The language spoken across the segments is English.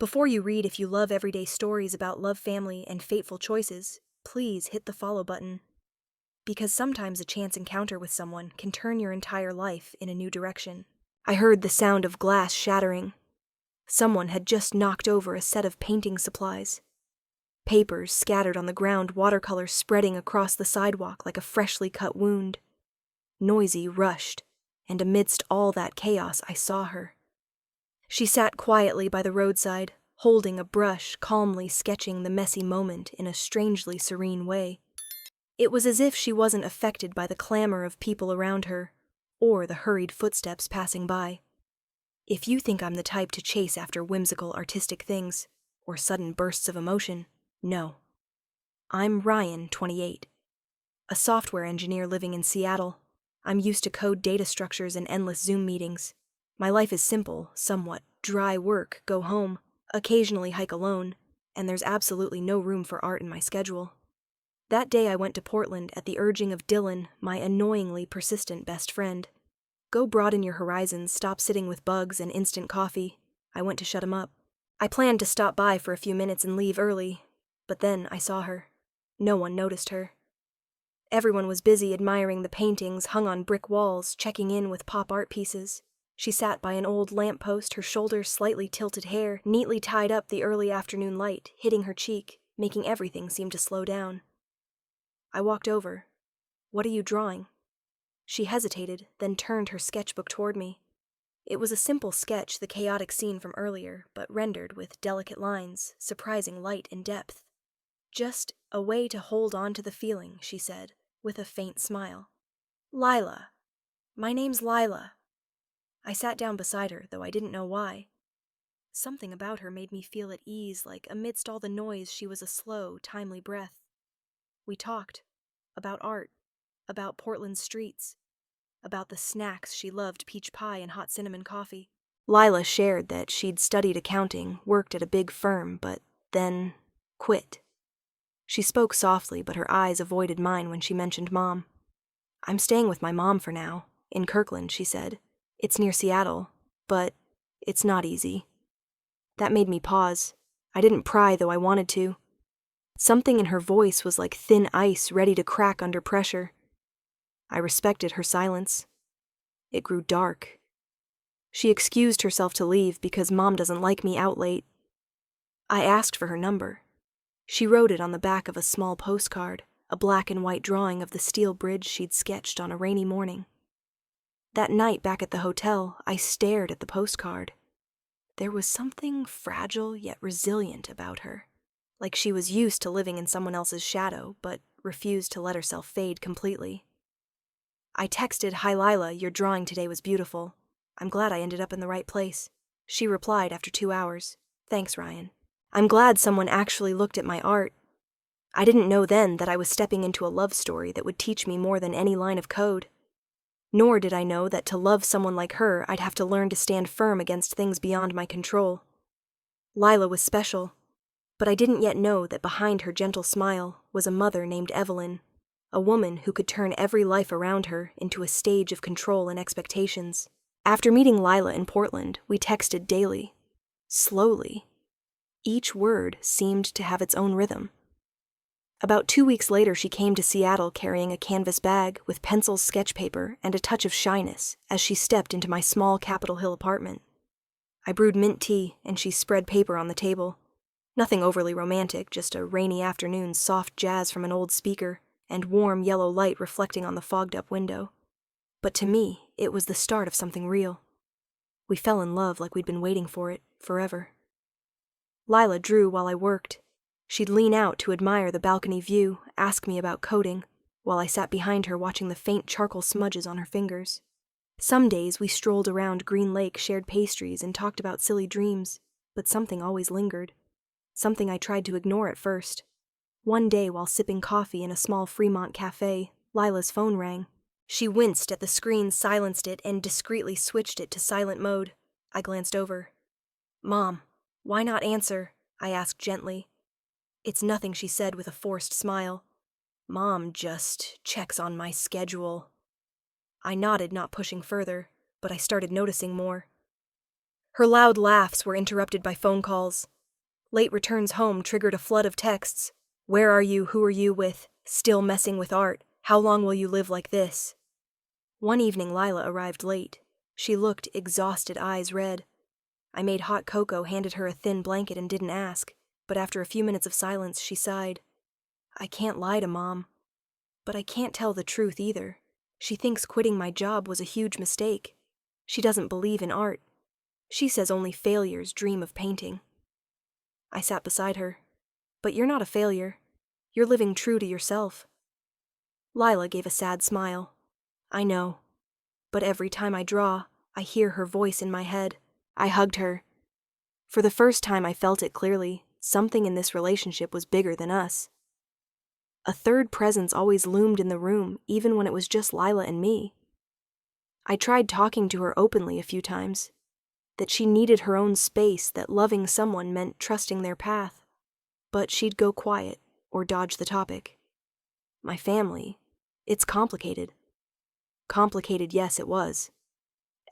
Before you read, if you love everyday stories about love, family, and fateful choices, please hit the follow button. Because sometimes a chance encounter with someone can turn your entire life in a new direction. I heard the sound of glass shattering. Someone had just knocked over a set of painting supplies. Papers scattered on the ground, watercolor spreading across the sidewalk like a freshly cut wound. Noisy, rushed, and amidst all that chaos, I saw her. She sat quietly by the roadside, holding a brush, calmly sketching the messy moment in a strangely serene way. It was as if she wasn't affected by the clamor of people around her, or the hurried footsteps passing by. If you think I'm the type to chase after whimsical artistic things, or sudden bursts of emotion, no. I'm Ryan, 28. A software engineer living in Seattle. I'm used to code data structures and endless Zoom meetings. My life is simple, somewhat dry work, go home, occasionally hike alone, and there's absolutely no room for art in my schedule. That day I went to Portland at the urging of Dylan, my annoyingly persistent best friend. Go broaden your horizons, stop sitting with bugs and instant coffee. I went to shut him up. I planned to stop by for a few minutes and leave early, but then I saw her. No one noticed her. Everyone was busy admiring the paintings hung on brick walls, checking in with pop art pieces. She sat by an old lamppost, her shoulders slightly tilted, hair neatly tied up, the early afternoon light hitting her cheek, making everything seem to slow down. I walked over. "What are you drawing?" She hesitated, then turned her sketchbook toward me. It was a simple sketch, the chaotic scene from earlier, but rendered with delicate lines, surprising light and depth. "Just a way to hold on to the feeling," she said, with a faint smile. "Lila. My name's Lila." I sat down beside her, though I didn't know why. Something about her made me feel at ease, like amidst all the noise she was a slow, timely breath. We talked. About art. About Portland's streets. About the snacks she loved, peach pie and hot cinnamon coffee. Lila shared that she'd studied accounting, worked at a big firm, but then quit. She spoke softly, but her eyes avoided mine when she mentioned Mom. "I'm staying with my mom for now, in Kirkland," she said. "It's near Seattle, but it's not easy." That made me pause. I didn't pry, though I wanted to. Something in her voice was like thin ice ready to crack under pressure. I respected her silence. It grew dark. She excused herself to leave because Mom doesn't like me out late. I asked for her number. She wrote it on the back of a small postcard, a black and white drawing of the steel bridge she'd sketched on a rainy morning. That night back at the hotel, I stared at the postcard. There was something fragile yet resilient about her, like she was used to living in someone else's shadow, but refused to let herself fade completely. I texted, "Hi Lila, your drawing today was beautiful. I'm glad I ended up in the right place." She replied after 2 hours, "Thanks, Ryan. I'm glad someone actually looked at my art." I didn't know then that I was stepping into a love story that would teach me more than any line of code. Nor did I know that to love someone like her, I'd have to learn to stand firm against things beyond my control. Lila was special, but I didn't yet know that behind her gentle smile was a mother named Evelyn, a woman who could turn every life around her into a stage of control and expectations. After meeting Lila in Portland, we texted daily. Slowly. Each word seemed to have its own rhythm. About 2 weeks later, she came to Seattle carrying a canvas bag with pencils, sketch paper, and a touch of shyness as she stepped into my small Capitol Hill apartment. I brewed mint tea, and she spread paper on the table. Nothing overly romantic, just a rainy afternoon, soft jazz from an old speaker, and warm yellow light reflecting on the fogged-up window. But to me, it was the start of something real. We fell in love like we'd been waiting for it, forever. Lila drew while I worked. She'd lean out to admire the balcony view, ask me about coding, while I sat behind her watching the faint charcoal smudges on her fingers. Some days we strolled around Green Lake, shared pastries, and talked about silly dreams, but something always lingered. Something I tried to ignore at first. One day, while sipping coffee in a small Fremont cafe, Lila's phone rang. She winced at the screen, silenced it, and discreetly switched it to silent mode. I glanced over. "Mom, why not answer?" I asked gently. "It's nothing," she said with a forced smile. "Mom just checks on my schedule." I nodded, not pushing further, but I started noticing more. Her loud laughs were interrupted by phone calls. Late returns home triggered a flood of texts. Where are you? Who are you with? Still messing with art? How long will you live like this? One evening Lila arrived late. She looked exhausted, eyes red. I made hot cocoa, handed her a thin blanket, and didn't ask, but after a few minutes of silence, she sighed. I can't lie to Mom. But I can't tell the truth either. She thinks quitting my job was a huge mistake. She doesn't believe in art. She says only failures dream of painting. I sat beside her. But you're not a failure. You're living true to yourself. Lila gave a sad smile. I know. But every time I draw, I hear her voice in my head. I hugged her. For the first time I felt it clearly. Something in this relationship was bigger than us. A third presence always loomed in the room, even when it was just Lila and me. I tried talking to her openly a few times. That she needed her own space, that loving someone meant trusting their path. But she'd go quiet, or dodge the topic. My family, it's complicated. Complicated, yes, it was.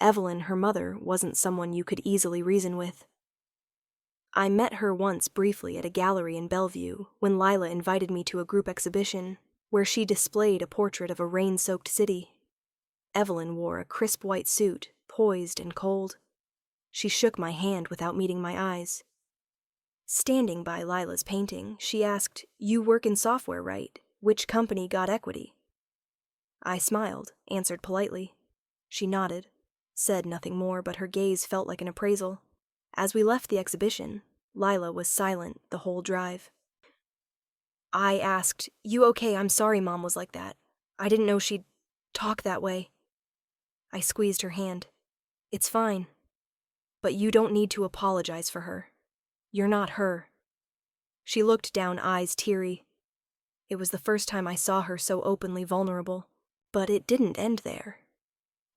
Evelyn, her mother, wasn't someone you could easily reason with. I met her once briefly at a gallery in Bellevue when Lila invited me to a group exhibition where she displayed a portrait of a rain-soaked city. Evelyn wore a crisp white suit, poised and cold. She shook my hand without meeting my eyes. Standing by Lila's painting, she asked, You work in software, right? Which company got equity? I smiled, answered politely. She nodded, said nothing more, but her gaze felt like an appraisal. As we left the exhibition, Lila was silent the whole drive. I asked, You okay? I'm sorry Mom was like that. I didn't know she'd talk that way. I squeezed her hand. It's fine. But you don't need to apologize for her. You're not her. She looked down, eyes teary. It was the first time I saw her so openly vulnerable. But it didn't end there.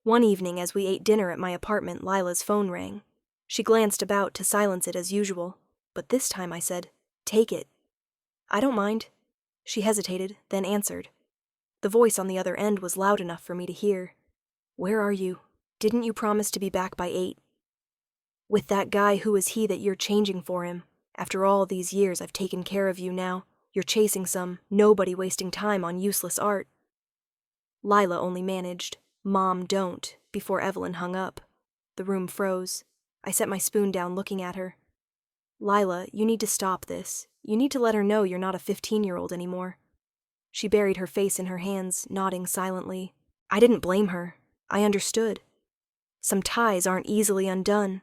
One evening as we ate dinner at my apartment, Lila's phone rang. She glanced about to silence it as usual, but this time I said, Take it. I don't mind. She hesitated, then answered. The voice on the other end was loud enough for me to hear. Where are you? Didn't you promise to be back by 8? With that guy, who is he that you're changing for him? After all these years I've taken care of you now. You're chasing some nobody, wasting time on useless art. Lila only managed, Mom, don't, before Evelyn hung up. The room froze. I set my spoon down looking at her. Lila, you need to stop this. You need to let her know you're not a 15-year-old anymore. She buried her face in her hands, nodding silently. I didn't blame her. I understood. Some ties aren't easily undone.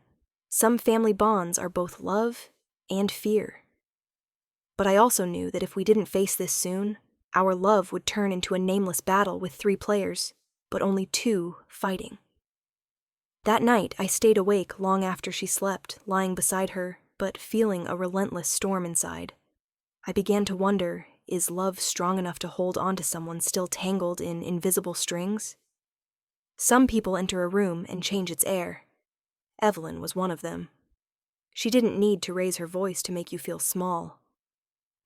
Some family bonds are both love and fear. But I also knew that if we didn't face this soon, our love would turn into a nameless battle with 3 players, but only 2 fighting. That night, I stayed awake long after she slept, lying beside her, but feeling a relentless storm inside. I began to wonder, is love strong enough to hold on to someone still tangled in invisible strings? Some people enter a room and change its air. Evelyn was one of them. She didn't need to raise her voice to make you feel small.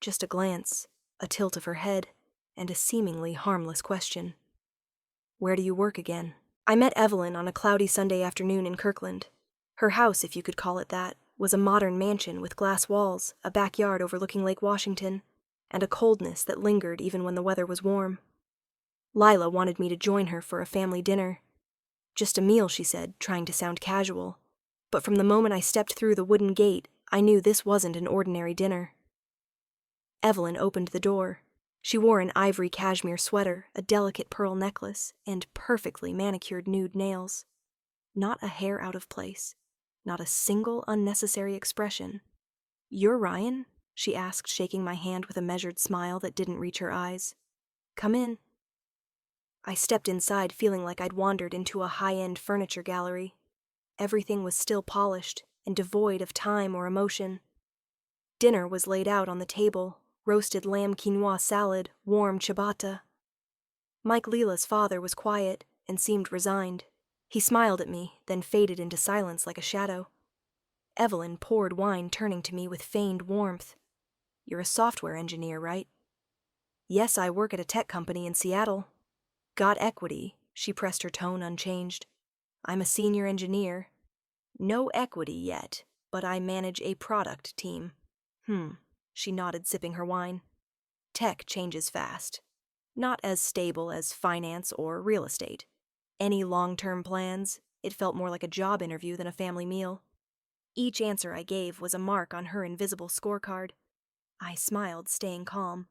Just a glance, a tilt of her head, and a seemingly harmless question. Where do you work again? I met Evelyn on a cloudy Sunday afternoon in Kirkland. Her house, if you could call it that, was a modern mansion with glass walls, a backyard overlooking Lake Washington, and a coldness that lingered even when the weather was warm. Lila wanted me to join her for a family dinner. Just a meal, she said, trying to sound casual. But from the moment I stepped through the wooden gate, I knew this wasn't an ordinary dinner. Evelyn opened the door. She wore an ivory cashmere sweater, a delicate pearl necklace, and perfectly manicured nude nails. Not a hair out of place. Not a single unnecessary expression. You're Ryan? She asked, shaking my hand with a measured smile that didn't reach her eyes. Come in. I stepped inside feeling like I'd wandered into a high-end furniture gallery. Everything was still polished and devoid of time or emotion. Dinner was laid out on the table, roasted lamb quinoa salad, warm ciabatta. Mike Leela's father was quiet and seemed resigned. He smiled at me, then faded into silence like a shadow. Evelyn poured wine, turning to me with feigned warmth. You're a software engineer, right? Yes, I work at a tech company in Seattle. Got equity, she pressed her tone unchanged. I'm a senior engineer. No equity yet, but I manage a product team. She nodded, sipping her wine. Tech changes fast. Not as stable as finance or real estate. Any long-term plans? It felt more like a job interview than a family meal. Each answer I gave was a mark on her invisible scorecard. I smiled, staying calm.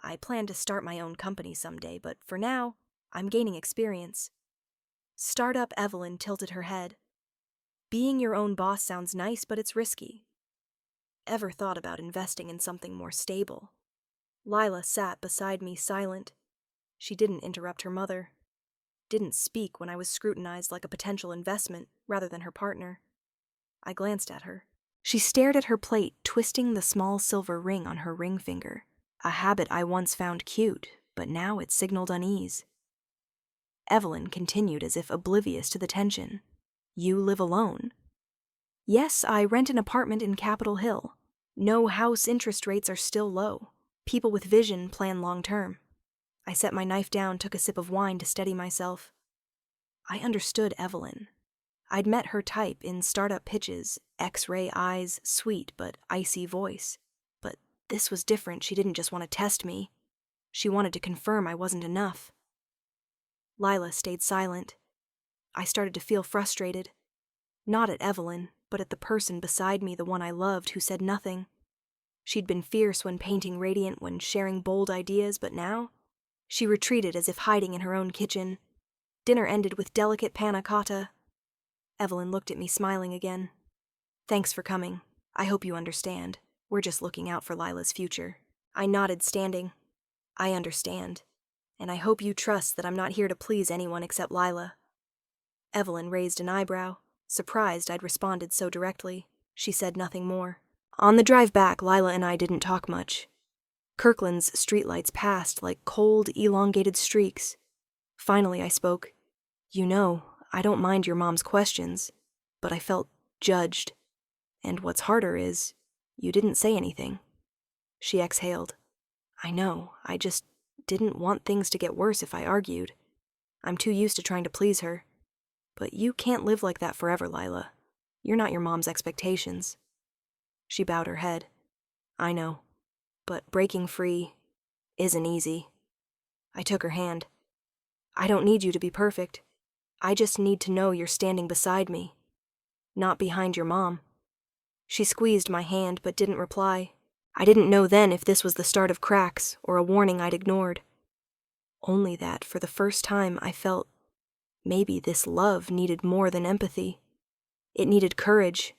I plan to start my own company someday, but for now, I'm gaining experience. Startup Evelyn tilted her head. Being your own boss sounds nice, but it's risky. Ever thought about investing in something more stable? Lila sat beside me, silent. She didn't interrupt her mother. Didn't speak when I was scrutinized like a potential investment rather than her partner. I glanced at her. She stared at her plate, twisting the small silver ring on her ring finger, a habit I once found cute, but now it signaled unease. Evelyn continued as if oblivious to the tension. You live alone? Yes, I rent an apartment in Capitol Hill. No house interest rates are still low. People with vision plan long-term. I set my knife down, took a sip of wine to steady myself. I understood Evelyn. I'd met her type in startup pitches, X-ray eyes, sweet but icy voice. But this was different. She didn't just want to test me. She wanted to confirm I wasn't enough. Lila stayed silent. I started to feel frustrated. Not at Evelyn, but at the person beside me, the one I loved, who said nothing. She'd been fierce when painting radiant, when sharing bold ideas, but now she retreated as if hiding in her own kitchen. Dinner ended with delicate panna cotta. Evelyn looked at me, smiling again. Thanks for coming. I hope you understand. We're just looking out for Lila's future. I nodded, standing. I understand. And I hope you trust that I'm not here to please anyone except Lila. Evelyn raised an eyebrow, surprised I'd responded so directly. She said nothing more. On the drive back, Lila and I didn't talk much. Kirkland's streetlights passed like cold, elongated streaks. Finally, I spoke. You know, I don't mind your mom's questions, but I felt judged. And what's harder is, you didn't say anything. She exhaled. I know, I just didn't want things to get worse if I argued. I'm too used to trying to please her. But you can't live like that forever, Lila. You're not your mom's expectations. She bowed her head. I know, but breaking free isn't easy. I took her hand. I don't need you to be perfect. I just need to know you're standing beside me, not behind your mom. She squeezed my hand but didn't reply. I didn't know then if this was the start of cracks or a warning I'd ignored. Only that, for the first time, I felt maybe this love needed more than empathy. It needed courage.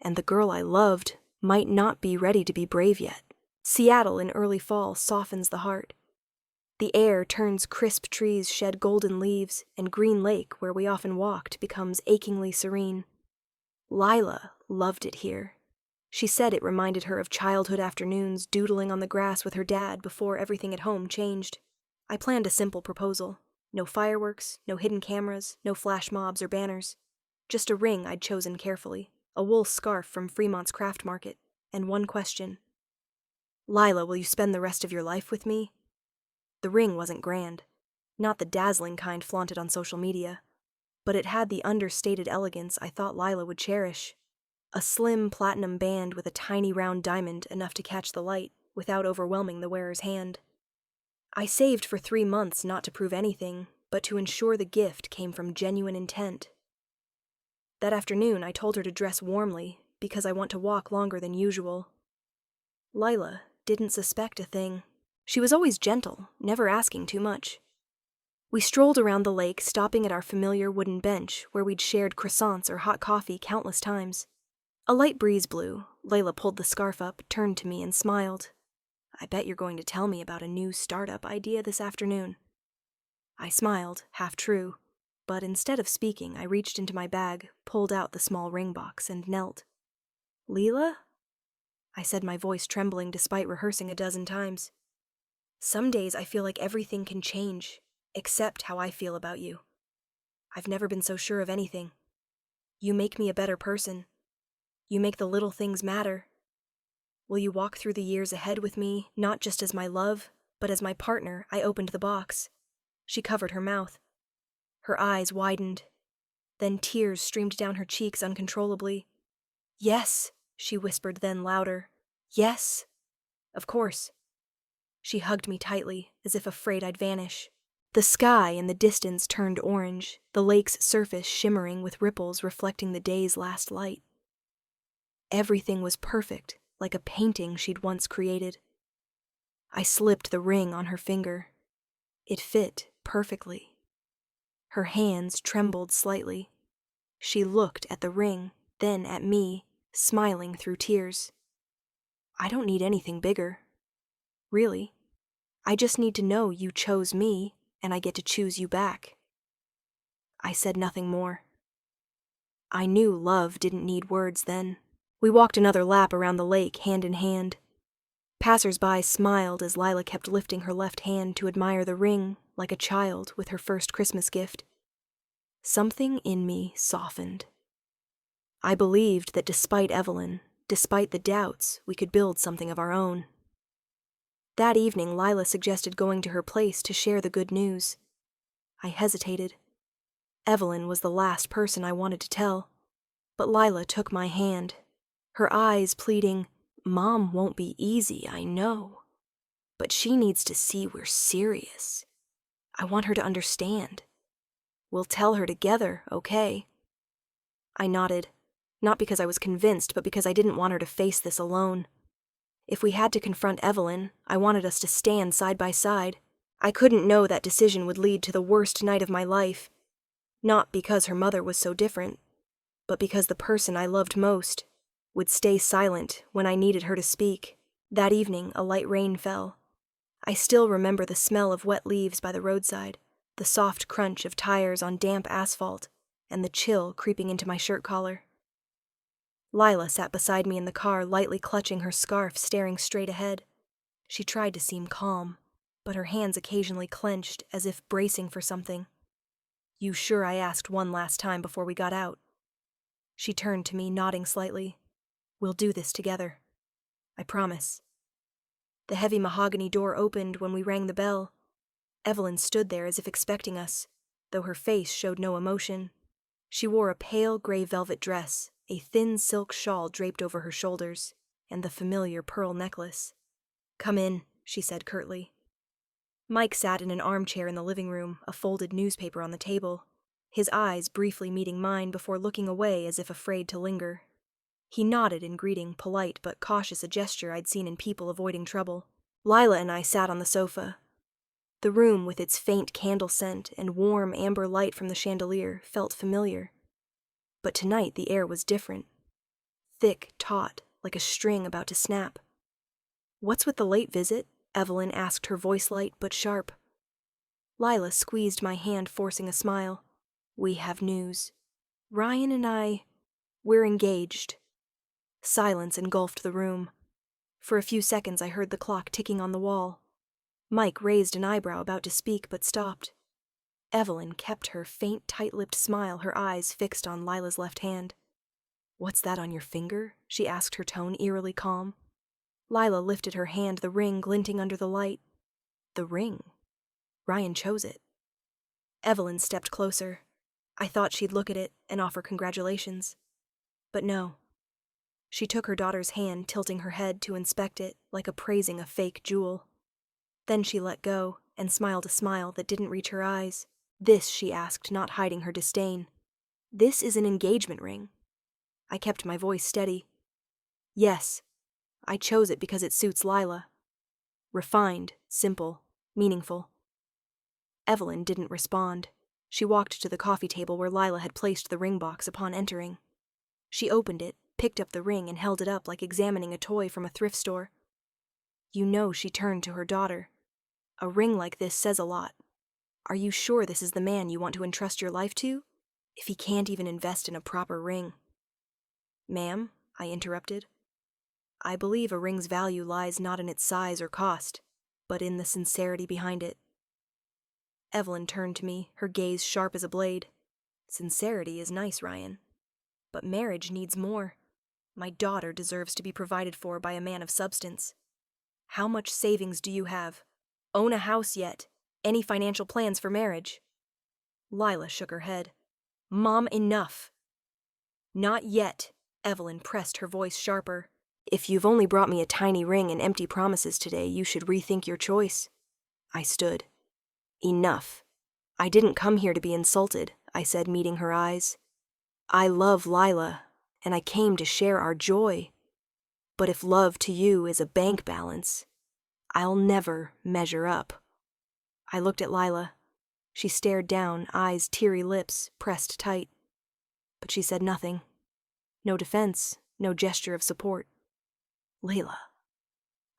And the girl I loved might not be ready to be brave yet. Seattle in early fall softens the heart. The air turns crisp, trees shed golden leaves, and Green Lake, where we often walked, becomes achingly serene. Lila loved it here. She said it reminded her of childhood afternoons doodling on the grass with her dad before everything at home changed. I planned a simple proposal. No fireworks, no hidden cameras, no flash mobs or banners. Just a ring I'd chosen carefully, a wool scarf from Fremont's craft market, and one question. Lila, will you spend the rest of your life with me? The ring wasn't grand, not the dazzling kind flaunted on social media, but it had the understated elegance I thought Lila would cherish. A slim platinum band with a tiny round diamond enough to catch the light without overwhelming the wearer's hand. I saved for 3 months not to prove anything, but to ensure the gift came from genuine intent. That afternoon, I told her to dress warmly because I want to walk longer than usual. Lila didn't suspect a thing. She was always gentle, never asking too much. We strolled around the lake, stopping at our familiar wooden bench where we'd shared croissants or hot coffee countless times. A light breeze blew. Layla pulled the scarf up, turned to me, and smiled. I bet you're going to tell me about a new startup idea this afternoon. I smiled, half true, but instead of speaking, I reached into my bag, pulled out the small ring box, and knelt. Leela? I said, my voice trembling despite rehearsing a dozen times. Some days I feel like everything can change, except how I feel about you. I've never been so sure of anything. You make me a better person. You make the little things matter. Will you walk through the years ahead with me, not just as my love, but as my partner? I opened the box. She covered her mouth. Her eyes widened. Then tears streamed down her cheeks uncontrollably. "Yes," she whispered then louder. "Yes, of course." She hugged me tightly, as if afraid I'd vanish. The sky in the distance turned orange, the lake's surface shimmering with ripples reflecting the day's last light. Everything was perfect, like a painting she'd once created. I slipped the ring on her finger. It fit perfectly. Her hands trembled slightly. She looked at the ring, then at me, smiling through tears. "I don't need anything bigger. Really. I just need to know you chose me, and I get to choose you back." I said nothing more. I knew love didn't need words then. We walked another lap around the lake, hand in hand. Passers-by smiled as Lila kept lifting her left hand to admire the ring, like a child with her first Christmas gift. Something in me softened. I believed that despite Evelyn, despite the doubts, we could build something of our own. That evening, Lila suggested going to her place to share the good news. I hesitated. Evelyn was the last person I wanted to tell. But Lila took my hand, her eyes pleading, "Mom won't be easy, I know. But she needs to see we're serious. I want her to understand. We'll tell her together, okay?" I nodded, not because I was convinced, but because I didn't want her to face this alone. If we had to confront Evelyn, I wanted us to stand side by side. I couldn't know that decision would lead to the worst night of my life. Not because her mother was so different, but because the person I loved most would stay silent when I needed her to speak. That evening, a light rain fell. I still remember the smell of wet leaves by the roadside, the soft crunch of tires on damp asphalt, and the chill creeping into my shirt collar. Lila sat beside me in the car, lightly clutching her scarf, staring straight ahead. She tried to seem calm, but her hands occasionally clenched as if bracing for something. "You sure I asked one last time before we got out?" She turned to me, nodding slightly. "We'll do this together. I promise." The heavy mahogany door opened when we rang the bell. Evelyn stood there as if expecting us, though her face showed no emotion. She wore a pale gray velvet dress, a thin silk shawl draped over her shoulders, and the familiar pearl necklace. "Come in," she said curtly. Mike sat in an armchair in the living room, a folded newspaper on the table, his eyes briefly meeting mine before looking away as if afraid to linger. He nodded in greeting, polite but cautious, a gesture I'd seen in people avoiding trouble. Lila and I sat on the sofa. The room, with its faint candle scent and warm amber light from the chandelier, felt familiar. But tonight the air was different. Thick, taut, like a string about to snap. "What's with the late visit?" Evelyn asked, her voice light but sharp. Lila squeezed my hand, forcing a smile. "We have news. Ryan and we're engaged." Silence engulfed the room. For a few seconds I heard the clock ticking on the wall. Mike raised an eyebrow, about to speak, but stopped. Evelyn kept her faint, tight-lipped smile, her eyes fixed on Lila's left hand. "What's that on your finger?" she asked, her tone eerily calm. Lila lifted her hand, the ring glinting under the light. "The ring. Ryan chose it." Evelyn stepped closer. I thought she'd look at it and offer congratulations. But no. She took her daughter's hand, tilting her head to inspect it, like appraising a fake jewel. Then she let go, and smiled a smile that didn't reach her eyes. "This," she asked, not hiding her disdain. "This is an engagement ring." I kept my voice steady. "Yes. I chose it because it suits Lila. Refined, simple, meaningful." Evelyn didn't respond. She walked to the coffee table where Lila had placed the ring box upon entering. She opened it, picked up the ring, and held it up like examining a toy from a thrift store. "You know," she turned to her daughter. "A ring like this says a lot. Are you sure this is the man you want to entrust your life to, if he can't even invest in a proper ring?" "Ma'am," I interrupted. "I believe a ring's value lies not in its size or cost, but in the sincerity behind it." Evelyn turned to me, her gaze sharp as a blade. "Sincerity is nice, Ryan. But marriage needs more. My daughter deserves to be provided for by a man of substance. How much savings do you have? Own a house yet? Any financial plans for marriage?" Lila shook her head. Mom, enough. Not yet, Evelyn pressed her voice sharper. If you've only brought me a tiny ring and empty promises today, you should rethink your choice. I stood. Enough. I didn't come here to be insulted, I said, meeting her eyes. I love Lila, and I came to share our joy. But if love to you is a bank balance, I'll never measure up. I looked at Lila. She stared down, eyes, teary lips, pressed tight. But she said nothing. No defense, no gesture of support. Layla.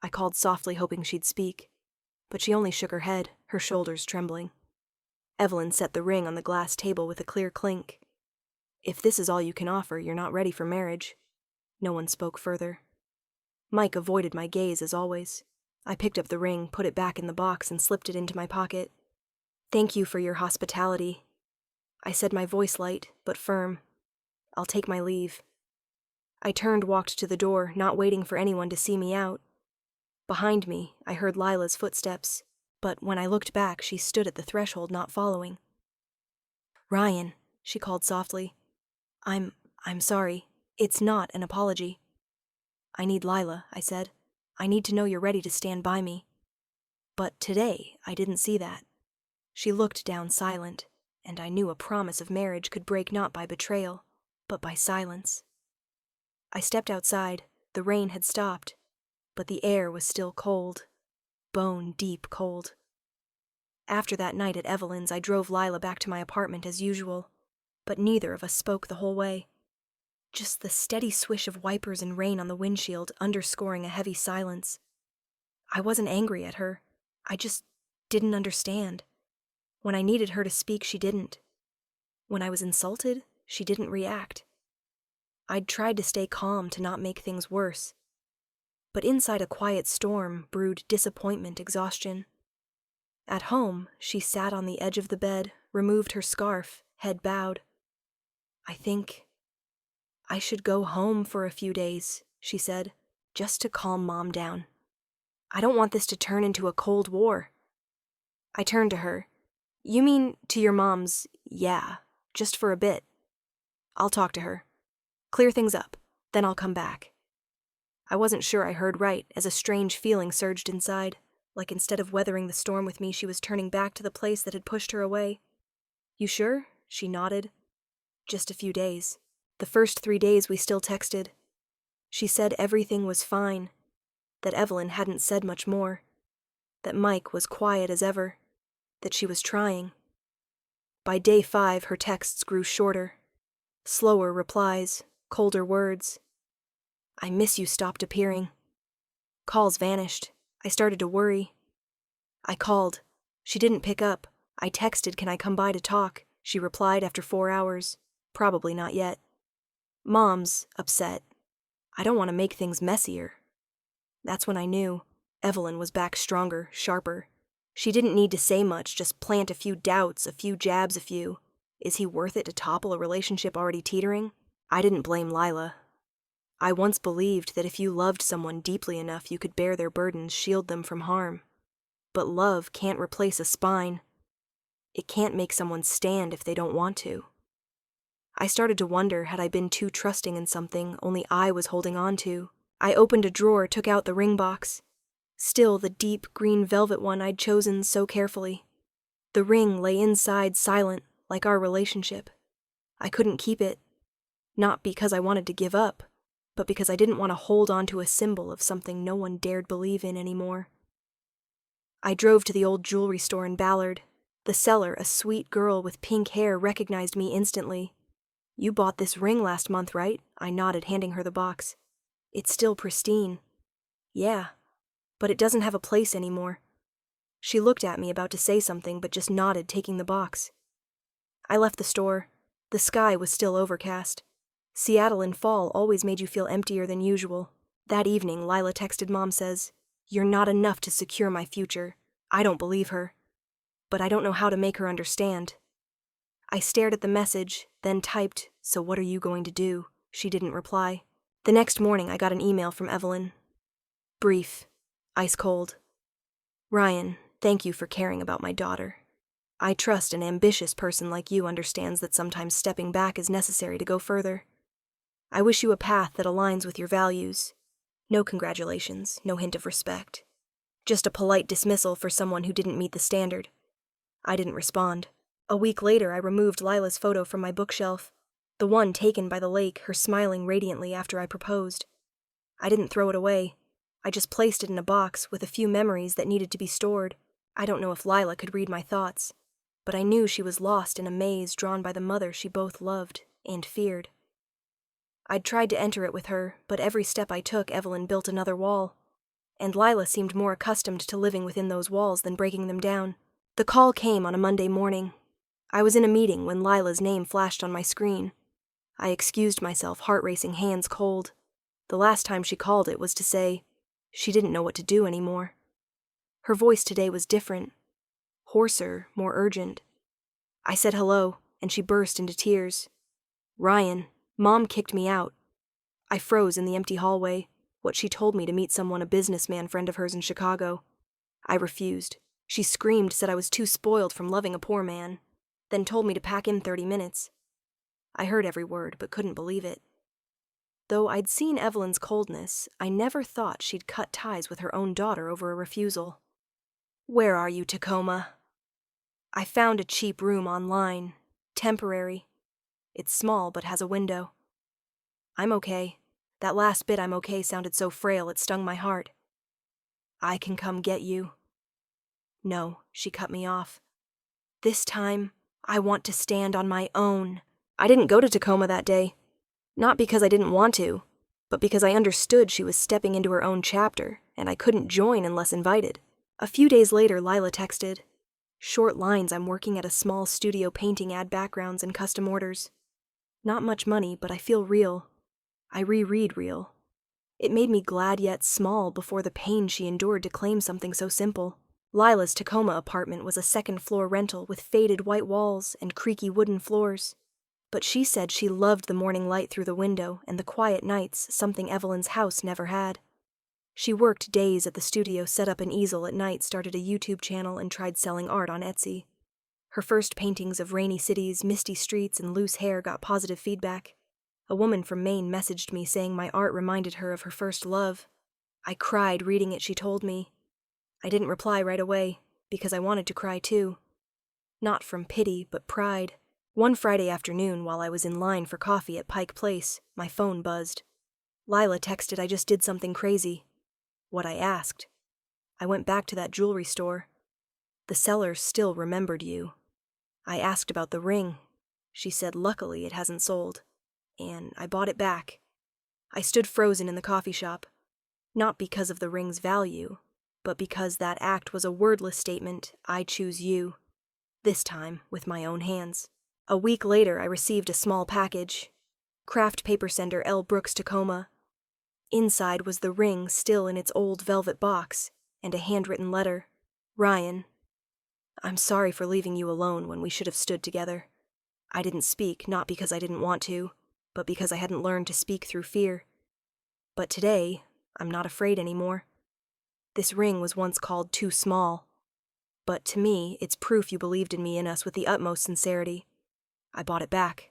I called softly, hoping she'd speak. But she only shook her head, her shoulders trembling. Evelyn set the ring on the glass table with a clear clink. If this is all you can offer, you're not ready for marriage. No one spoke further. Mike avoided my gaze as always. I picked up the ring, put it back in the box, and slipped it into my pocket. Thank you for your hospitality. I said, my voice light, but firm. I'll take my leave. I turned, walked to the door, not waiting for anyone to see me out. Behind me, I heard Lila's footsteps, but when I looked back, she stood at the threshold, not following. Ryan, she called softly. I'm sorry. It's not an apology. I need Lila, I said. I need to know you're ready to stand by me. But today, I didn't see that. She looked down silent, and I knew a promise of marriage could break not by betrayal, but by silence. I stepped outside. The rain had stopped, but the air was still cold, bone-deep cold. After that night at Evelyn's, I drove Lila back to my apartment as usual, but neither of us spoke the whole way. Just the steady swish of wipers and rain on the windshield underscoring a heavy silence. I wasn't angry at her. I just didn't understand. When I needed her to speak, she didn't. When I was insulted, she didn't react. I'd tried to stay calm to not make things worse. But inside a quiet storm brewed disappointment, exhaustion. At home, she sat on the edge of the bed, removed her scarf, head bowed. I think I should go home for a few days, she said, just to calm Mom down. I don't want this to turn into a Cold War. I turned to her. You mean to your mom's, yeah, just for a bit. I'll talk to her. Clear things up, then I'll come back. I wasn't sure I heard right as a strange feeling surged inside, like instead of weathering the storm with me, she was turning back to the place that had pushed her away. You sure? She nodded. Just a few days. The first 3 days we still texted. She said everything was fine, that Evelyn hadn't said much more, that Mike was quiet as ever, that she was trying. By day 5, her texts grew shorter. Slower replies, colder words. I miss you stopped appearing. Calls vanished. I started to worry. I called. She didn't pick up. I texted, can I come by to talk? She replied after 4 hours. Probably not yet. Mom's upset. I don't want to make things messier. That's when I knew. Evelyn was back stronger, sharper. She didn't need to say much, just plant a few doubts, a few jabs, a few. Is he worth it to topple a relationship already teetering? I didn't blame Lila. I once believed that if you loved someone deeply enough, you could bear their burdens, shield them from harm. But love can't replace a spine. It can't make someone stand if they don't want to. I started to wonder, had I been too trusting in something only I was holding on to? I opened a drawer, took out the ring box. Still the deep green velvet one I'd chosen so carefully. The ring lay inside, silent, like our relationship. I couldn't keep it. Not because I wanted to give up, but because I didn't want to hold on to a symbol of something no one dared believe in anymore. I drove to the old jewelry store in Ballard. The seller, a sweet girl with pink hair, recognized me instantly. You bought this ring last month, right? I nodded, handing her the box. It's still pristine. Yeah, but it doesn't have a place anymore. She looked at me, about to say something, but just nodded, taking the box. I left the store. The sky was still overcast. Seattle in fall always made you feel emptier than usual. That evening, Lila texted Mom, says, "You're not enough to secure my future." I don't believe her. But I don't know how to make her understand. I stared at the message, then typed, "So what are you going to do?" She didn't reply. The next morning, I got an email from Evelyn. Brief. Ice cold. Ryan, thank you for caring about my daughter. I trust an ambitious person like you understands that sometimes stepping back is necessary to go further. I wish you a path that aligns with your values. No congratulations, no hint of respect. Just a polite dismissal for someone who didn't meet the standard. I didn't respond. A week later, I removed Lila's photo from my bookshelf, the one taken by the lake, her smiling radiantly after I proposed. I didn't throw it away. I just placed it in a box with a few memories that needed to be stored. I don't know if Lila could read my thoughts, but I knew she was lost in a maze drawn by the mother she both loved and feared. I'd tried to enter it with her, but every step I took, Evelyn built another wall. And Lila seemed more accustomed to living within those walls than breaking them down. The call came on a Monday morning. I was in a meeting when Lila's name flashed on my screen. I excused myself, heart racing, hands cold. The last time she called it was to say she didn't know what to do anymore. Her voice today was different, hoarser, more urgent. I said hello, and she burst into tears. Ryan, Mom kicked me out. I froze in the empty hallway. What she told me to meet someone, a businessman friend of hers in Chicago. I refused. She screamed, said I was too spoiled from loving a poor man, then told me to pack in 30 minutes. I heard every word, but couldn't believe it. Though I'd seen Evelyn's coldness, I never thought she'd cut ties with her own daughter over a refusal. Where are you, Tacoma? I found a cheap room online. Temporary. It's small, but has a window. I'm okay. That last bit "I'm okay" sounded so frail it stung my heart. I can come get you. No, she cut me off. This time, I want to stand on my own. I didn't go to Tacoma that day. Not because I didn't want to, but because I understood she was stepping into her own chapter, and I couldn't join unless invited. A few days later, Lila texted. Short lines: I'm working at a small studio painting ad backgrounds and custom orders. Not much money, but I feel real. I reread real. It made me glad yet small before the pain she endured to claim something so simple. Lila's Tacoma apartment was a second-floor rental with faded white walls and creaky wooden floors. But she said she loved the morning light through the window and the quiet nights, something Evelyn's house never had. She worked days at the studio, set up an easel at night, started a YouTube channel, and tried selling art on Etsy. Her first paintings of rainy cities, misty streets, and loose hair got positive feedback. A woman from Maine messaged me saying my art reminded her of her first love. I cried reading it, she told me. I didn't reply right away, because I wanted to cry too. Not from pity, but pride. One Friday afternoon, while I was in line for coffee at Pike Place, my phone buzzed. Lila texted I just did something crazy. What I asked. I went back to that jewelry store. The seller still remembered you. I asked about the ring. She said luckily it hasn't sold. And I bought it back. I stood frozen in the coffee shop. Not because of the ring's value, but because that act was a wordless statement: I choose you. This time, with my own hands. A week later, I received a small package. Craft paper sender L. Brooks, Tacoma. Inside was the ring still in its old velvet box, and a handwritten letter. Ryan, I'm sorry for leaving you alone when we should have stood together. I didn't speak, not because I didn't want to, but because I hadn't learned to speak through fear. But today, I'm not afraid anymore. This ring was once called too small. But to me, it's proof you believed in me and us with the utmost sincerity. I bought it back.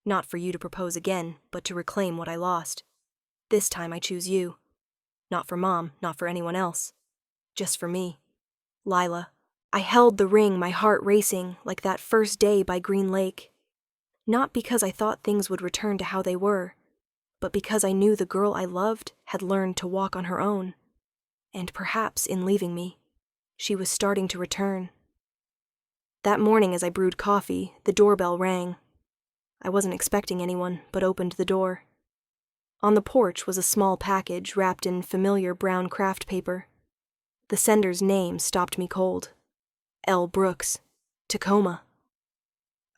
Not for you to propose again, but to reclaim what I lost. This time I choose you. Not for Mom, not for anyone else. Just for me. Lila. I held the ring, my heart racing, like that first day by Green Lake. Not because I thought things would return to how they were, but because I knew the girl I loved had learned to walk on her own. And perhaps, in leaving me, she was starting to return. That morning as I brewed coffee, the doorbell rang. I wasn't expecting anyone, but opened the door. On the porch was a small package wrapped in familiar brown craft paper. The sender's name stopped me cold. L. Brooks, Tacoma.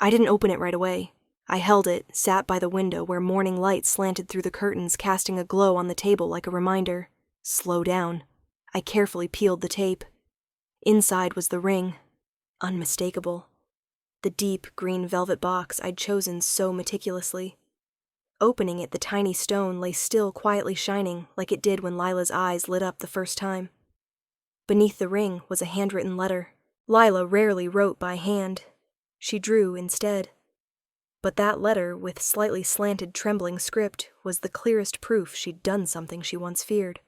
I didn't open it right away. I held it, sat by the window where morning light slanted through the curtains, casting a glow on the table like a reminder. Slow down. I carefully peeled the tape. Inside was the ring. Unmistakable. The deep green velvet box I'd chosen so meticulously. Opening it, the tiny stone lay still, quietly shining, like it did when Lila's eyes lit up the first time. Beneath the ring was a handwritten letter. Lila rarely wrote by hand. She drew instead. But that letter, with slightly slanted, trembling script, was the clearest proof she'd done something she once feared.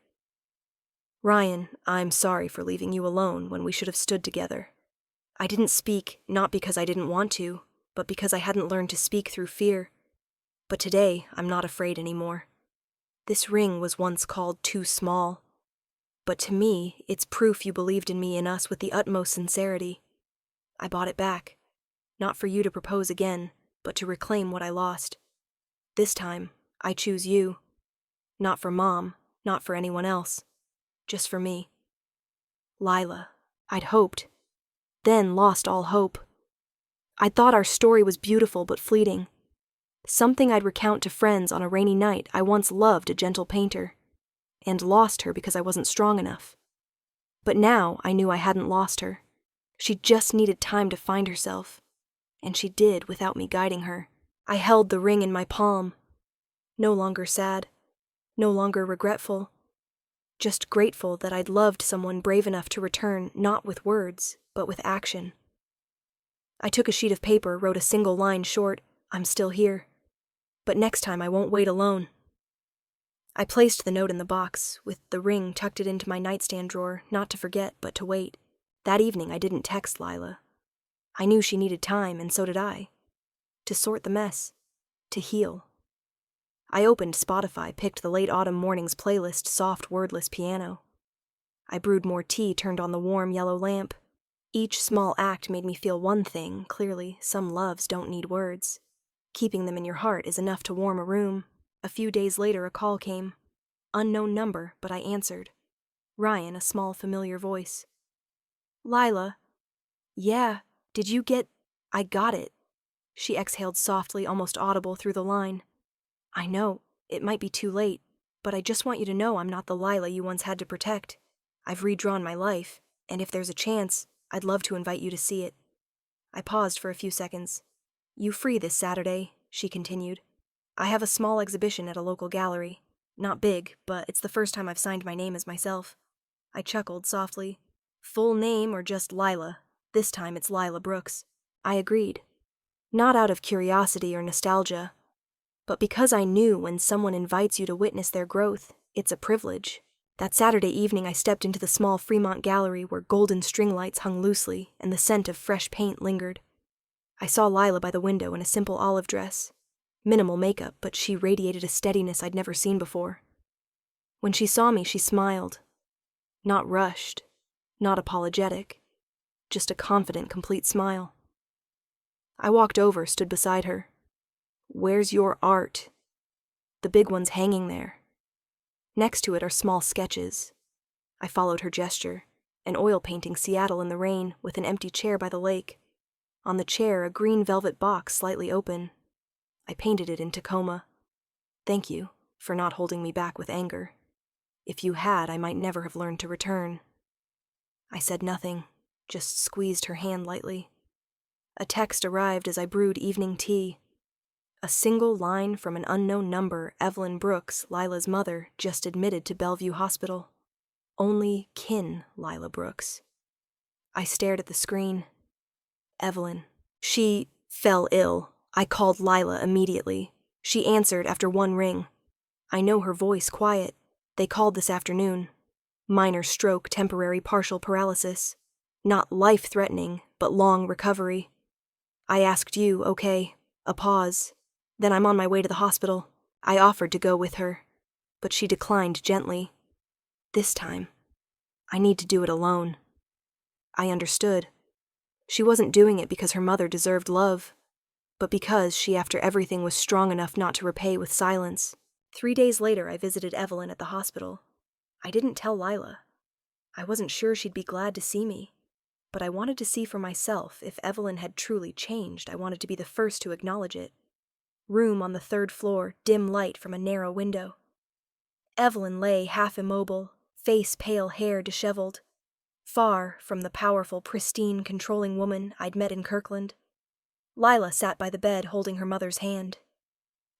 Ryan, I'm sorry for leaving you alone when we should have stood together. I didn't speak, not because I didn't want to, but because I hadn't learned to speak through fear. But today, I'm not afraid anymore. This ring was once called too small. But to me, it's proof you believed in me and us with the utmost sincerity. I bought it back. Not for you to propose again, but to reclaim what I lost. This time, I choose you. Not for Mom, not for anyone else. Just for me. Lila, I'd hoped. Then lost all hope. I thought our story was beautiful but fleeting. Something I'd recount to friends on a rainy night I once loved a gentle painter. And lost her because I wasn't strong enough. But now I knew I hadn't lost her. She just needed time to find herself. And she did without me guiding her. I held the ring in my palm. No longer sad. No longer regretful. Just grateful that I'd loved someone brave enough to return not with words, but with action. I took a sheet of paper, wrote a single line short, I'm still here. But next time I won't wait alone. I placed the note in the box, with the ring tucked it into my nightstand drawer, not to forget, but to wait. That evening I didn't text Lila. I knew she needed time, and so did I. To sort the mess. To heal. I opened Spotify, picked the late autumn morning's playlist, soft, wordless piano. I brewed more tea, turned on the warm yellow lamp. Each small act made me feel one thing, clearly, some loves don't need words. Keeping them in your heart is enough to warm a room. A few days later a call came. Unknown number, but I answered. Ryan, a small familiar voice. Lila. Yeah, did you get... I got it. She exhaled softly, almost audible through the line. I know, it might be too late, but I just want you to know I'm not the Lila you once had to protect. I've redrawn my life, and if there's a chance, I'd love to invite you to see it. I paused for a few seconds. You free this Saturday, she continued. I have a small exhibition at a local gallery. Not big, but it's the first time I've signed my name as myself. I chuckled softly. Full name or just Lila? This time it's Lila Brooks. I agreed. Not out of curiosity or nostalgia, but because I knew when someone invites you to witness their growth, it's a privilege. That Saturday evening I stepped into the small Fremont gallery where golden string lights hung loosely and the scent of fresh paint lingered. I saw Lila by the window in a simple olive dress. Minimal makeup, but she radiated a steadiness I'd never seen before. When she saw me, she smiled. Not rushed, not apologetic, just a confident, complete smile. I walked over, stood beside her. Where's your art? The big one's hanging there. Next to it are small sketches. I followed her gesture, an oil painting Seattle in the rain with an empty chair by the lake. On the chair, a green velvet box slightly open. I painted it in Tacoma. Thank you for not holding me back with anger. If you had, I might never have learned to return. I said nothing, just squeezed her hand lightly. A text arrived as I brewed evening tea. A single line from an unknown number, Evelyn Brooks, Lila's mother, just admitted to Bellevue Hospital. Only kin Lila Brooks. I stared at the screen. Evelyn. She fell ill. I called Lila immediately. She answered after one ring. I know her voice, quiet. They called this afternoon. Minor stroke, temporary partial paralysis. Not life-threatening, but long recovery. I asked you, okay. A pause. Then I'm on my way to the hospital. I offered to go with her, but she declined gently. This time, I need to do it alone. I understood. She wasn't doing it because her mother deserved love, but because she, after everything, was strong enough not to repay with silence. 3 days later, I visited Evelyn at the hospital. I didn't tell Lila. I wasn't sure she'd be glad to see me, but I wanted to see for myself if Evelyn had truly changed. I wanted to be the first to acknowledge it. Room on the 3rd floor, dim light from a narrow window. Evelyn lay half immobile, face pale, hair disheveled. Far from the powerful, pristine, controlling woman I'd met in Kirkland. Lila sat by the bed holding her mother's hand.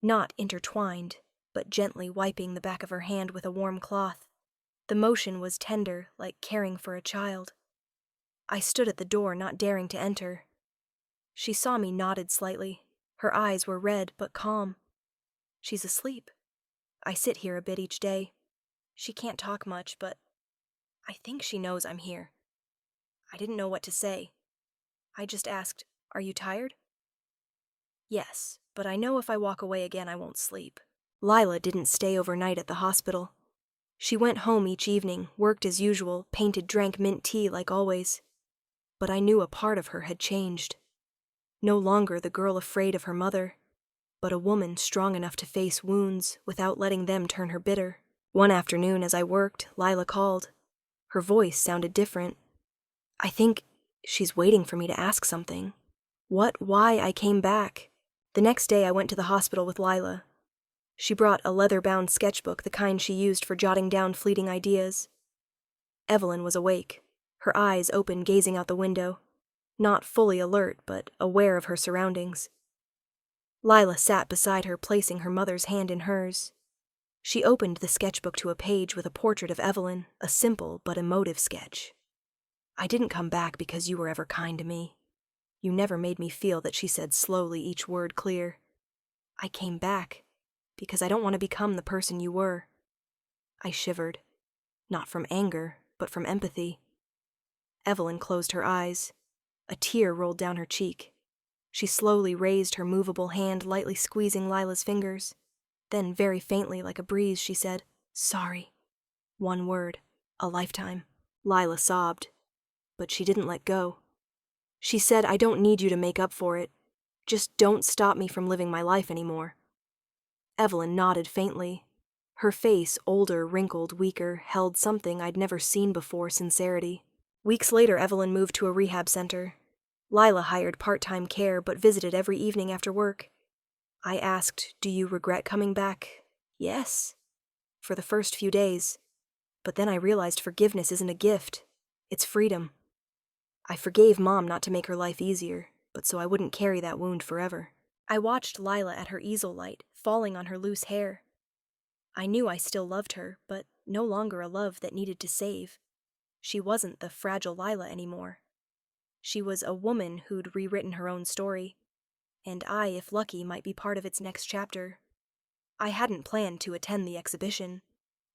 Not intertwined, but gently wiping the back of her hand with a warm cloth. The motion was tender, like caring for a child. I stood at the door, not daring to enter. She saw me, nodded slightly. Her eyes were red but calm. She's asleep. I sit here a bit each day. She can't talk much, but I think she knows I'm here. I didn't know what to say. I just asked, "Are you tired?" "Yes, but I know if I walk away again I won't sleep." Lila didn't stay overnight at the hospital. She went home each evening, worked as usual, painted, drank mint tea like always. But I knew a part of her had changed. No longer the girl afraid of her mother, but a woman strong enough to face wounds without letting them turn her bitter. One afternoon as I worked, Lila called. Her voice sounded different. I think she's waiting for me to ask something. Why I came back. The next day I went to the hospital with Lila. She brought a leather-bound sketchbook, the kind she used for jotting down fleeting ideas. Evelyn was awake, her eyes open, gazing out the window, not fully alert, but aware of her surroundings. Lila sat beside her, placing her mother's hand in hers. She opened the sketchbook to a page with a portrait of Evelyn, a simple but emotive sketch. "I didn't come back because you were ever kind to me. You never made me feel that," she said slowly, each word clear. "I came back because I don't want to become the person you were." I shivered, not from anger, but from empathy. Evelyn closed her eyes. A tear rolled down her cheek. She slowly raised her movable hand, lightly squeezing Lila's fingers. Then, very faintly, like a breeze, she said, "Sorry." One word, a lifetime. Lila sobbed, but she didn't let go. She said, "I don't need you to make up for it. Just don't stop me from living my life anymore." Evelyn nodded faintly. Her face, older, wrinkled, weaker, held something I'd never seen before: sincerity. Weeks later, Evelyn moved to a rehab center. Lila hired part-time care, but visited every evening after work. I asked, "Do you regret coming back?" "Yes," for the first few days. But then I realized forgiveness isn't a gift. It's freedom. I forgave Mom not to make her life easier, but so I wouldn't carry that wound forever. I watched Lila at her easel light, falling on her loose hair. I knew I still loved her, but no longer a love that needed to save. She wasn't the fragile Lila anymore. She was a woman who'd rewritten her own story, and I, if lucky, might be part of its next chapter. I hadn't planned to attend the exhibition.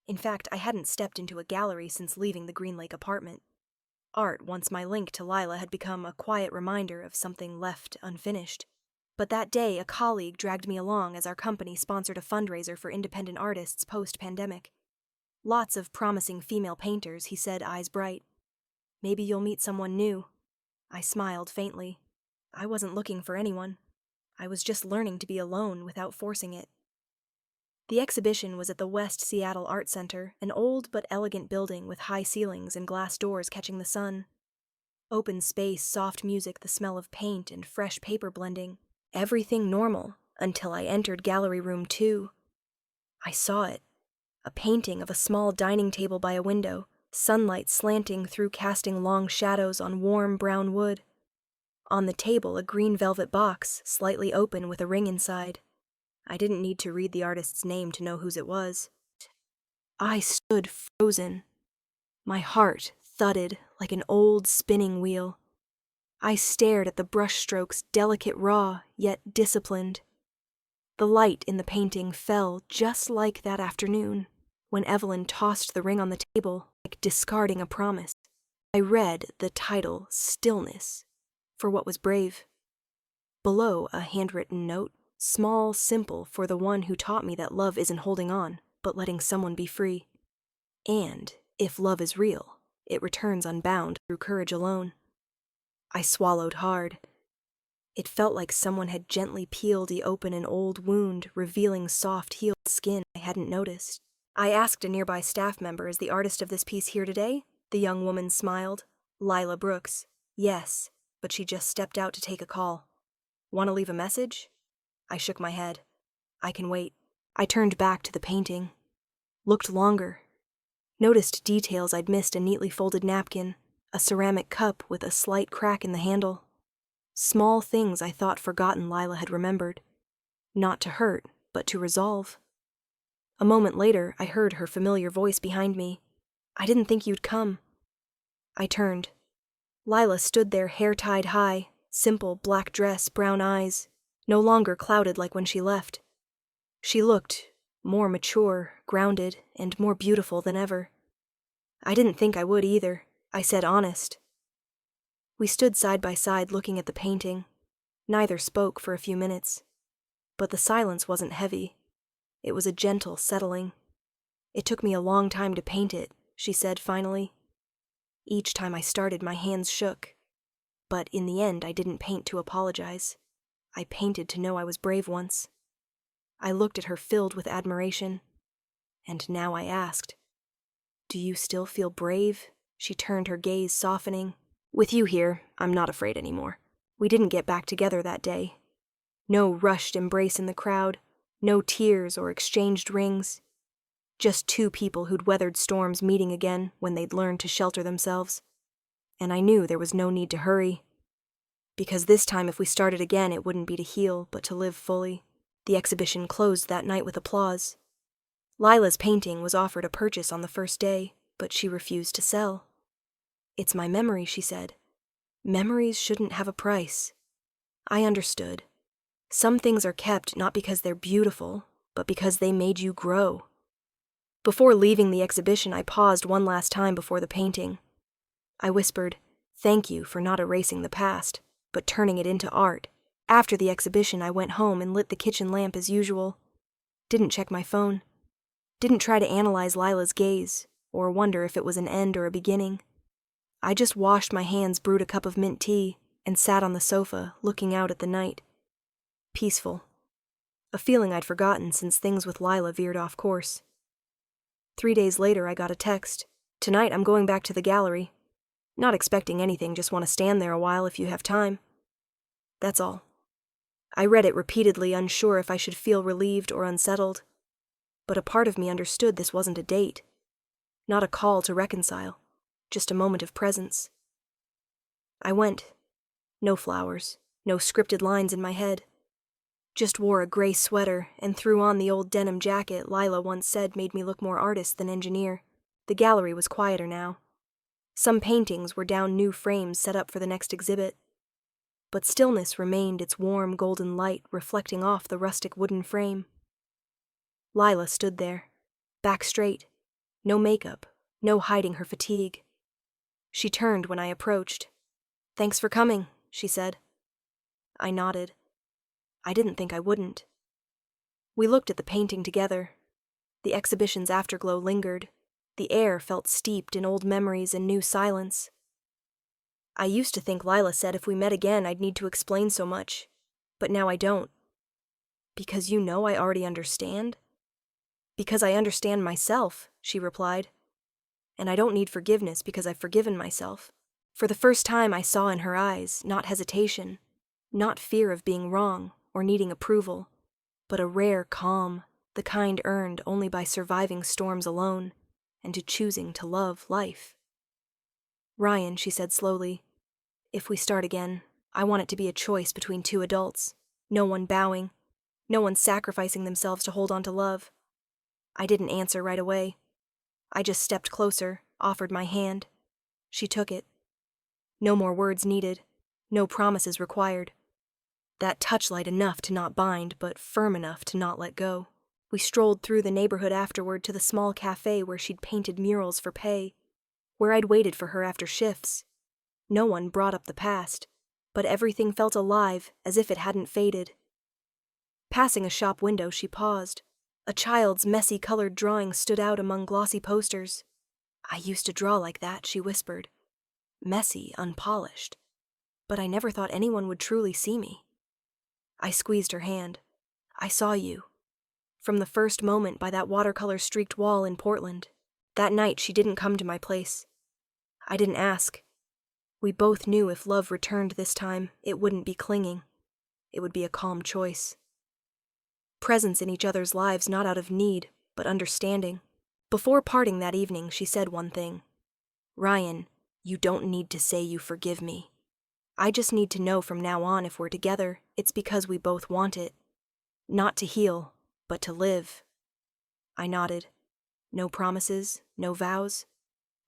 In fact, I hadn't stepped into a gallery since leaving the Green Lake apartment. Art, once my link to Lila, had become a quiet reminder of something left unfinished. But that day, a colleague dragged me along as our company sponsored a fundraiser for independent artists post-pandemic. "Lots of promising female painters," he said, eyes bright. "Maybe you'll meet someone new." I smiled faintly. I wasn't looking for anyone. I was just learning to be alone without forcing it. The exhibition was at the West Seattle Art Center, an old but elegant building with high ceilings and glass doors catching the sun. Open space, soft music, the smell of paint and fresh paper blending. Everything normal, until I entered Gallery Room 2. I saw it. A painting of a small dining table by a window, sunlight slanting through, casting long shadows on warm brown wood. On the table, a green velvet box, slightly open with a ring inside. I didn't need to read the artist's name to know whose it was. I stood frozen. My heart thudded like an old spinning wheel. I stared at the brushstrokes, delicate, raw, yet disciplined. The light in the painting fell just like that afternoon, when Evelyn tossed the ring on the table, like discarding a promise. I read the title, Stillness, for what was brave. Below, a handwritten note, small, simple, for the one who taught me that love isn't holding on, but letting someone be free. And, if love is real, it returns unbound through courage alone. I swallowed hard. It felt like someone had gently peeled open an old wound, revealing soft, healed skin I hadn't noticed. I asked a nearby staff member, "Is the artist of this piece here today?" The young woman smiled. "Lila Brooks." "Yes, but she just stepped out to take a call." "Want to leave a message?" I shook my head. "I can wait." I turned back to the painting. Looked longer. Noticed details I'd missed: a neatly folded napkin, a ceramic cup with a slight crack in the handle. Small things I thought forgotten Lila had remembered. Not to hurt, but to resolve. A moment later, I heard her familiar voice behind me. "I didn't think you'd come." I turned. Lila stood there, hair tied high, simple black dress, brown eyes, no longer clouded like when she left. She looked more mature, grounded, and more beautiful than ever. I didn't think I would either, I said honest. We stood side by side looking at the painting. Neither spoke for a few minutes. But the silence wasn't heavy. It was a gentle settling. It took me a long time to paint it, she said finally. Each time I started, my hands shook. But in the end, I didn't paint to apologize. I painted to know I was brave once. I looked at her filled with admiration. And now I asked, "Do you still feel brave?" She turned, her gaze softening. "With you here, I'm not afraid anymore. We didn't get back together that day. No rushed embrace in the crowd, no tears or exchanged rings. Just two people who'd weathered storms meeting again when they'd learned to shelter themselves. And I knew there was no need to hurry. Because this time if we started again, it wouldn't be to heal, but to live fully." The exhibition closed that night with applause. Lila's painting was offered a purchase on the first day, but she refused to sell. "It's my memory," she said. "Memories shouldn't have a price." I understood. Some things are kept not because they're beautiful, but because they made you grow. Before leaving the exhibition, I paused one last time before the painting. I whispered, "Thank you for not erasing the past, but turning it into art." After the exhibition, I went home and lit the kitchen lamp as usual. Didn't check my phone. Didn't try to analyze Lila's gaze, or wonder if it was an end or a beginning. I just washed my hands, brewed a cup of mint tea, and sat on the sofa, looking out at the night. Peaceful. A feeling I'd forgotten since things with Lila veered off course. 3 days later, I got a text. "Tonight I'm going back to the gallery. Not expecting anything, just want to stand there a while if you have time." That's all. I read it repeatedly, unsure if I should feel relieved or unsettled. But a part of me understood this wasn't a date. Not a call to reconcile. Just a moment of presence. I went. No flowers, no scripted lines in my head. Just wore a gray sweater and threw on the old denim jacket Lila once said made me look more artist than engineer. The gallery was quieter now. Some paintings were down new frames set up for the next exhibit. But stillness remained, its warm golden light reflecting off the rustic wooden frame. Lila stood there, back straight, no makeup, no hiding her fatigue. She turned when I approached. "Thanks for coming," she said. I nodded. I didn't think I wouldn't. We looked at the painting together. The exhibition's afterglow lingered. The air felt steeped in old memories and new silence. I used to think Lila said if we met again I'd need to explain so much, but now I don't. "Because you know I already understand?" "Because I understand myself," she replied. "And I don't need forgiveness because I've forgiven myself." For the first time I saw in her eyes not hesitation, not fear of being wrong or needing approval, but a rare calm, the kind earned only by surviving storms alone and to choosing to love life. "Ryan," she said slowly, "if we start again, I want it to be a choice between two adults, no one bowing, no one sacrificing themselves to hold on to love." I didn't answer right away. I just stepped closer, offered my hand. She took it. No more words needed, no promises required. That touch light enough to not bind, but firm enough to not let go. We strolled through the neighborhood afterward to the small cafe where she'd painted murals for pay, where I'd waited for her after shifts. No one brought up the past, but everything felt alive, as if it hadn't faded. Passing a shop window, she paused. A child's messy colored drawing stood out among glossy posters. "I used to draw like that," she whispered. "Messy, unpolished. But I never thought anyone would truly see me." I squeezed her hand. "I saw you. From the first moment by that watercolor-streaked wall in Portland. That night she didn't come to my place. I didn't ask. We both knew if love returned this time, it wouldn't be clinging. It would be a calm choice. Presence in each other's lives not out of need, but understanding." Before parting that evening, she said one thing. "Ryan, you don't need to say you forgive me. I just need to know from now on if we're together, it's because we both want it. Not to heal, but to live." I nodded. No promises, no vows.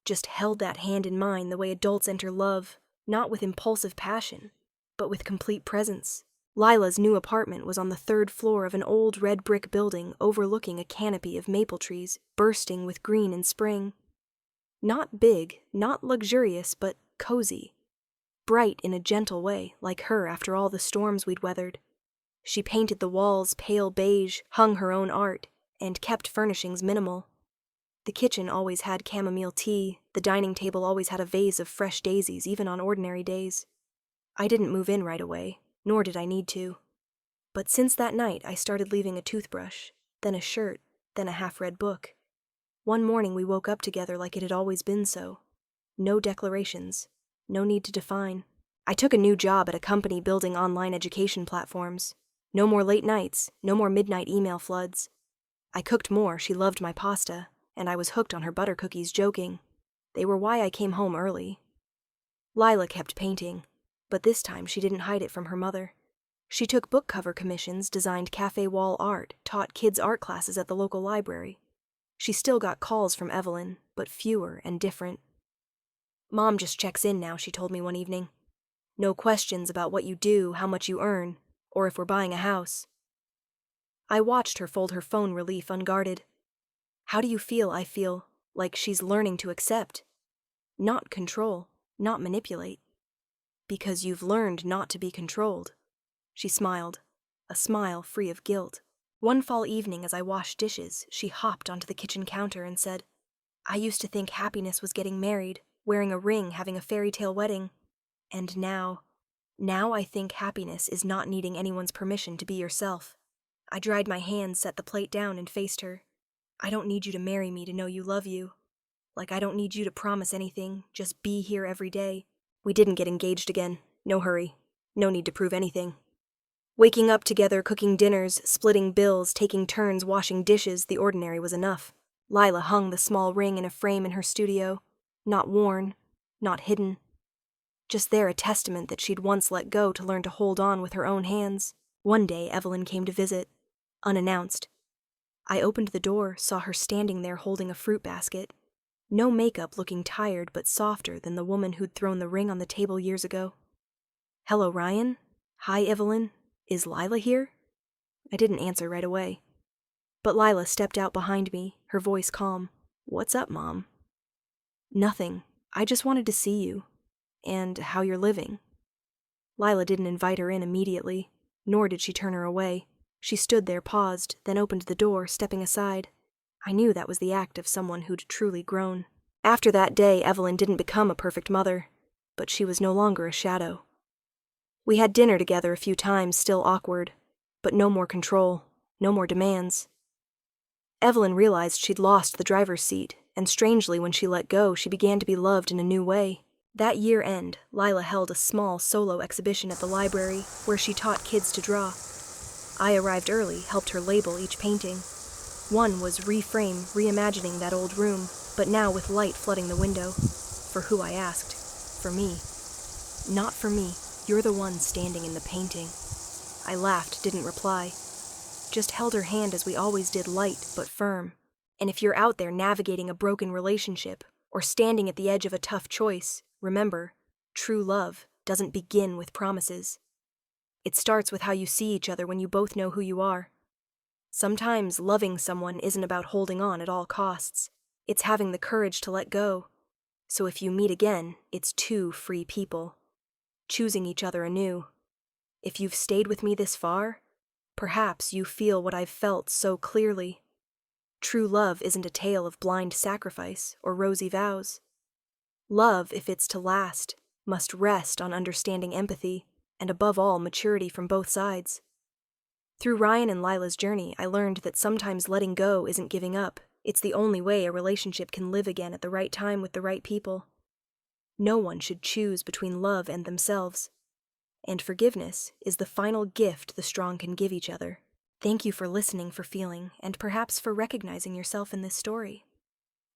Just held that hand in mine the way adults enter love, not with impulsive passion, but with complete presence. Lila's new apartment was on the 3rd floor of an old red brick building overlooking a canopy of maple trees bursting with green in spring. Not big, not luxurious, but cozy. Bright in a gentle way, like her after all the storms we'd weathered. She painted the walls pale beige, hung her own art, and kept furnishings minimal. The kitchen always had chamomile tea, the dining table always had a vase of fresh daisies, even on ordinary days. I didn't move in right away, nor did I need to. But since that night, I started leaving a toothbrush, then a shirt, then a half-read book. One morning we woke up together like it had always been so. No declarations, no need to define. I took a new job at a company building online education platforms. No more late nights, no more midnight email floods. I cooked more, she loved my pasta, and I was hooked on her butter cookies, joking. They were why I came home early. Lila kept painting, but this time she didn't hide it from her mother. She took book cover commissions, designed cafe wall art, taught kids art classes at the local library. She still got calls from Evelyn, but fewer and different. Mom just checks in now, she told me one evening. No questions about what you do, how much you earn, or if we're buying a house. I watched her fold her phone relief unguarded. How do you feel? I feel like she's learning to accept. Not control, not manipulate. Because you've learned not to be controlled. She smiled, a smile free of guilt. One fall evening as I washed dishes, she hopped onto the kitchen counter and said, I used to think happiness was getting married, wearing a ring, having a fairy tale wedding. And now I think happiness is not needing anyone's permission to be yourself. I dried my hands, set the plate down, and faced her. I don't need you to marry me to know you love you. Like I don't need you to promise anything, just be here every day. We didn't get engaged again. No hurry. No need to prove anything. Waking up together, cooking dinners, splitting bills, taking turns washing dishes, the ordinary was enough. Lila hung the small ring in a frame in her studio. Not worn, not hidden. Just there, a testament that she'd once let go to learn to hold on with her own hands. One day, Evelyn came to visit, unannounced. I opened the door, saw her standing there holding a fruit basket. No makeup, looking tired but softer than the woman who'd thrown the ring on the table years ago. Hello, Ryan? Hi, Evelyn. Is Lila here? I didn't answer right away. But Lila stepped out behind me, her voice calm. What's up, Mom? Nothing. I just wanted to see you. And how you're living. Lila didn't invite her in immediately, nor did she turn her away. She stood there, paused, then opened the door, stepping aside. I knew that was the act of someone who'd truly grown. After that day, Evelyn didn't become a perfect mother, but she was no longer a shadow. We had dinner together a few times, still awkward, but no more control, no more demands. Evelyn realized she'd lost the driver's seat, and strangely, when she let go, she began to be loved in a new way. That year-end, Lila held a small solo exhibition at the library where she taught kids to draw. I arrived early, helped her label each painting. One was reimagining that old room, but now with light flooding the window. For who, I asked. For me. Not for me. You're the one standing in the painting. I laughed, didn't reply. Just held her hand as we always did, light but firm. And if you're out there navigating a broken relationship, or standing at the edge of a tough choice, remember, true love doesn't begin with promises. It starts with how you see each other when you both know who you are. Sometimes loving someone isn't about holding on at all costs. It's having the courage to let go. So if you meet again, it's two free people, choosing each other anew. If you've stayed with me this far, perhaps you feel what I've felt so clearly. True love isn't a tale of blind sacrifice or rosy vows. Love, if it's to last, must rest on understanding empathy, and above all, maturity from both sides. Through Ryan and Lila's journey, I learned that sometimes letting go isn't giving up. It's the only way a relationship can live again at the right time with the right people. No one should choose between love and themselves. And forgiveness is the final gift the strong can give each other. Thank you for listening, for feeling, and perhaps for recognizing yourself in this story.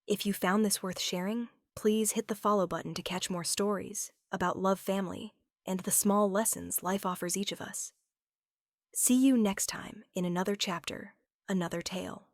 If you found this worth sharing, please hit the follow button to catch more stories about love, family, and the small lessons life offers each of us. See you next time in another chapter, another tale.